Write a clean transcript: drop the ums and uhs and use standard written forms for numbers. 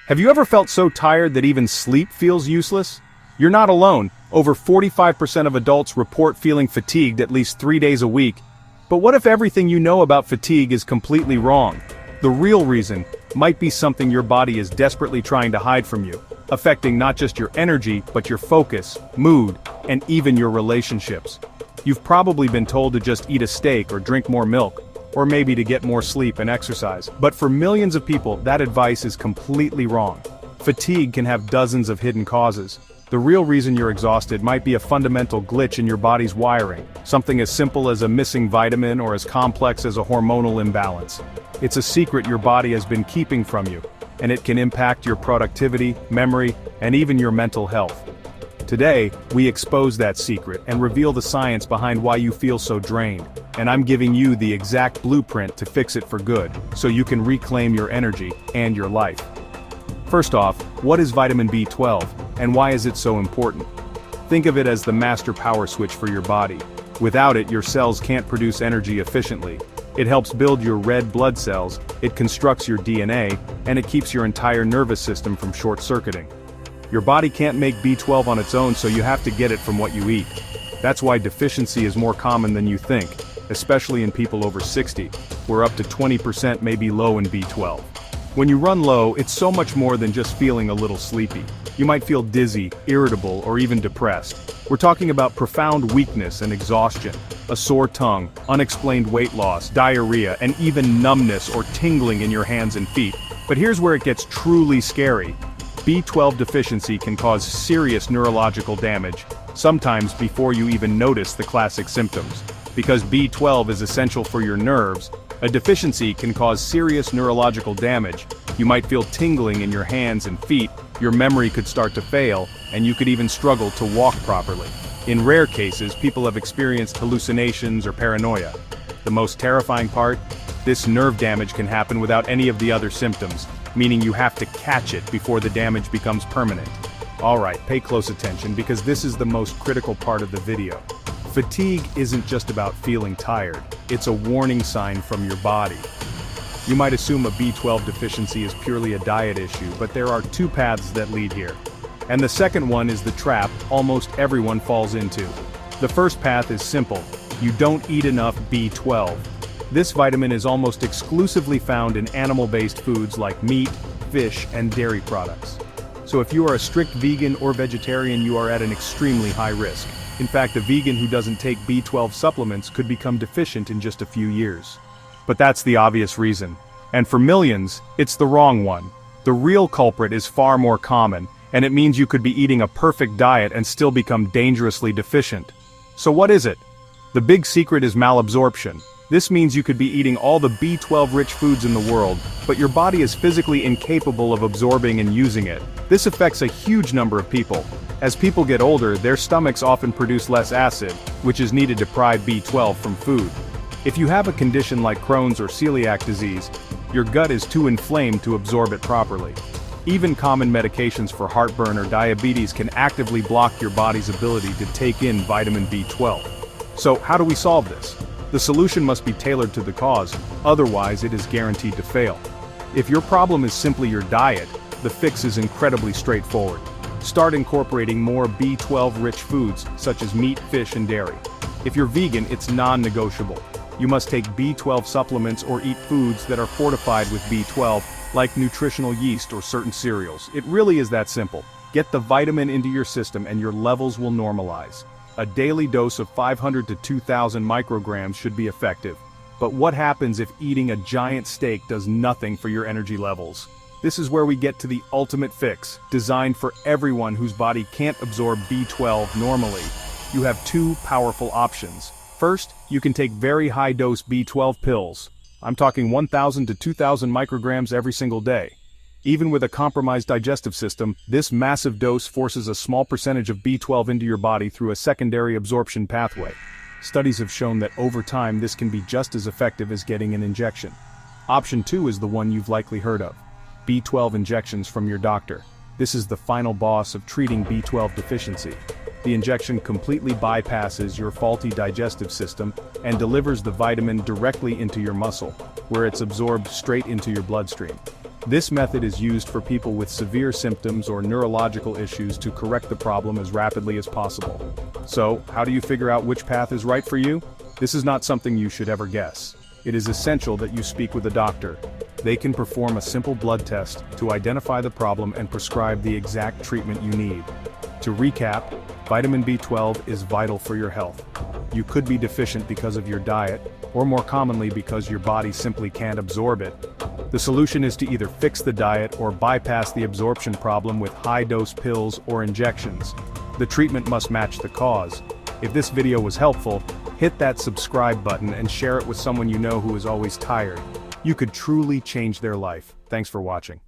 Have you ever felt so tired that even sleep feels useless? You're not alone. Over 45% of adults report feeling fatigued at least 3 days a week. But what if everything you know about fatigue is completely wrong? The real reason might be something your body is desperately trying to hide from you, affecting not just your energy, but your focus, mood, and even your relationships. You've probably been told to just eat a steak or drink more milk, or maybe to get more sleep and exercise. But for millions of people, that advice is completely wrong. Fatigue can have dozens of hidden causes. The real reason you're exhausted might be a fundamental glitch in your body's wiring, something as simple as a missing vitamin or as complex as a hormonal imbalance. It's a secret your body has been keeping from you, and it can impact your productivity, memory, and even your mental health. Today, we expose that secret and reveal the science behind why you feel so drained, and I'm giving you the exact blueprint to fix it for good, so you can reclaim your energy and your life. First off, what is vitamin B12, and why is it so important? Think of it as the master power switch for your body. Without it, your cells can't produce energy efficiently. It helps build your red blood cells, it constructs your DNA, and it keeps your entire nervous system from short-circuiting. Your body can't make B12 on its own, so you have to get it from what you eat. That's why deficiency is more common than you think, especially in people over 60, where up to 20% may be low in B12. When you run low, it's so much more than just feeling a little sleepy. You might feel dizzy, irritable, or even depressed. We're talking about profound weakness and exhaustion, a sore tongue, unexplained weight loss, diarrhea, and even numbness or tingling in your hands and feet. But here's where it gets truly scary. B12 deficiency can cause serious neurological damage, sometimes before you even notice the classic symptoms. Because B12 is essential for your nerves, a deficiency can cause serious neurological damage. You might feel tingling in your hands and feet, your memory could start to fail, and you could even struggle to walk properly. In rare cases, people have experienced hallucinations or paranoia. The most terrifying part? This nerve damage can happen without any of the other symptoms, meaning you have to catch it before the damage becomes permanent. Alright, pay close attention because this is the most critical part of the video. Fatigue isn't just about feeling tired, it's a warning sign from your body. You might assume a B12 deficiency is purely a diet issue, but there are two paths that lead here. And the second one is the trap almost everyone falls into. The first path is simple: you don't eat enough B12. This vitamin is almost exclusively found in animal-based foods like meat, fish, and dairy products. So if you are a strict vegan or vegetarian, you are at an extremely high risk. In fact, a vegan who doesn't take B12 supplements could become deficient in just a few years. But that's the obvious reason. And for millions, it's the wrong one. The real culprit is far more common, and it means you could be eating a perfect diet and still become dangerously deficient. So what is it? The big secret is malabsorption. This means you could be eating all the B12-rich foods in the world, but your body is physically incapable of absorbing and using it. This affects a huge number of people. As people get older, their stomachs often produce less acid, which is needed to deprive B12 from food. If you have a condition like Crohn's or celiac disease, your gut is too inflamed to absorb it properly. Even common medications for heartburn or diabetes can actively block your body's ability to take in vitamin B12. So how do we solve this? The solution must be tailored to the cause, otherwise it is guaranteed to fail. If your problem is simply your diet, the fix is incredibly straightforward. Start incorporating more B12-rich foods, such as meat, fish, and dairy. If you're vegan, it's non-negotiable. You must take B12 supplements or eat foods that are fortified with B12, like nutritional yeast or certain cereals. It really is that simple. Get the vitamin into your system and your levels will normalize. A daily dose of 500 to 2,000 micrograms should be effective. But what happens if eating a giant steak does nothing for your energy levels? This is where we get to the ultimate fix, designed for everyone whose body can't absorb B12 normally. You have two powerful options. First, you can take very high-dose B12 pills. I'm talking 1,000 to 2,000 micrograms every single day. Even with a compromised digestive system, this massive dose forces a small percentage of B12 into your body through a secondary absorption pathway. Studies have shown that over time this can be just as effective as getting an injection. Option 2 is the one you've likely heard of: B12 injections from your doctor. This is the final boss of treating B12 deficiency. The injection completely bypasses your faulty digestive system and delivers the vitamin directly into your muscle, where it's absorbed straight into your bloodstream. This method is used for people with severe symptoms or neurological issues to correct the problem as rapidly as possible. So, how do you figure out which path is right for you? This is not something you should ever guess. It is essential that you speak with a doctor. They can perform a simple blood test to identify the problem and prescribe the exact treatment you need. To recap, vitamin B12 is vital for your health. You could be deficient because of your diet, or more commonly because your body simply can't absorb it. The solution is to either fix the diet or bypass the absorption problem with high-dose pills or injections. The treatment must match the cause. If this video was helpful, hit that subscribe button and share it with someone you know who is always tired. You could truly change their life. Thanks for watching.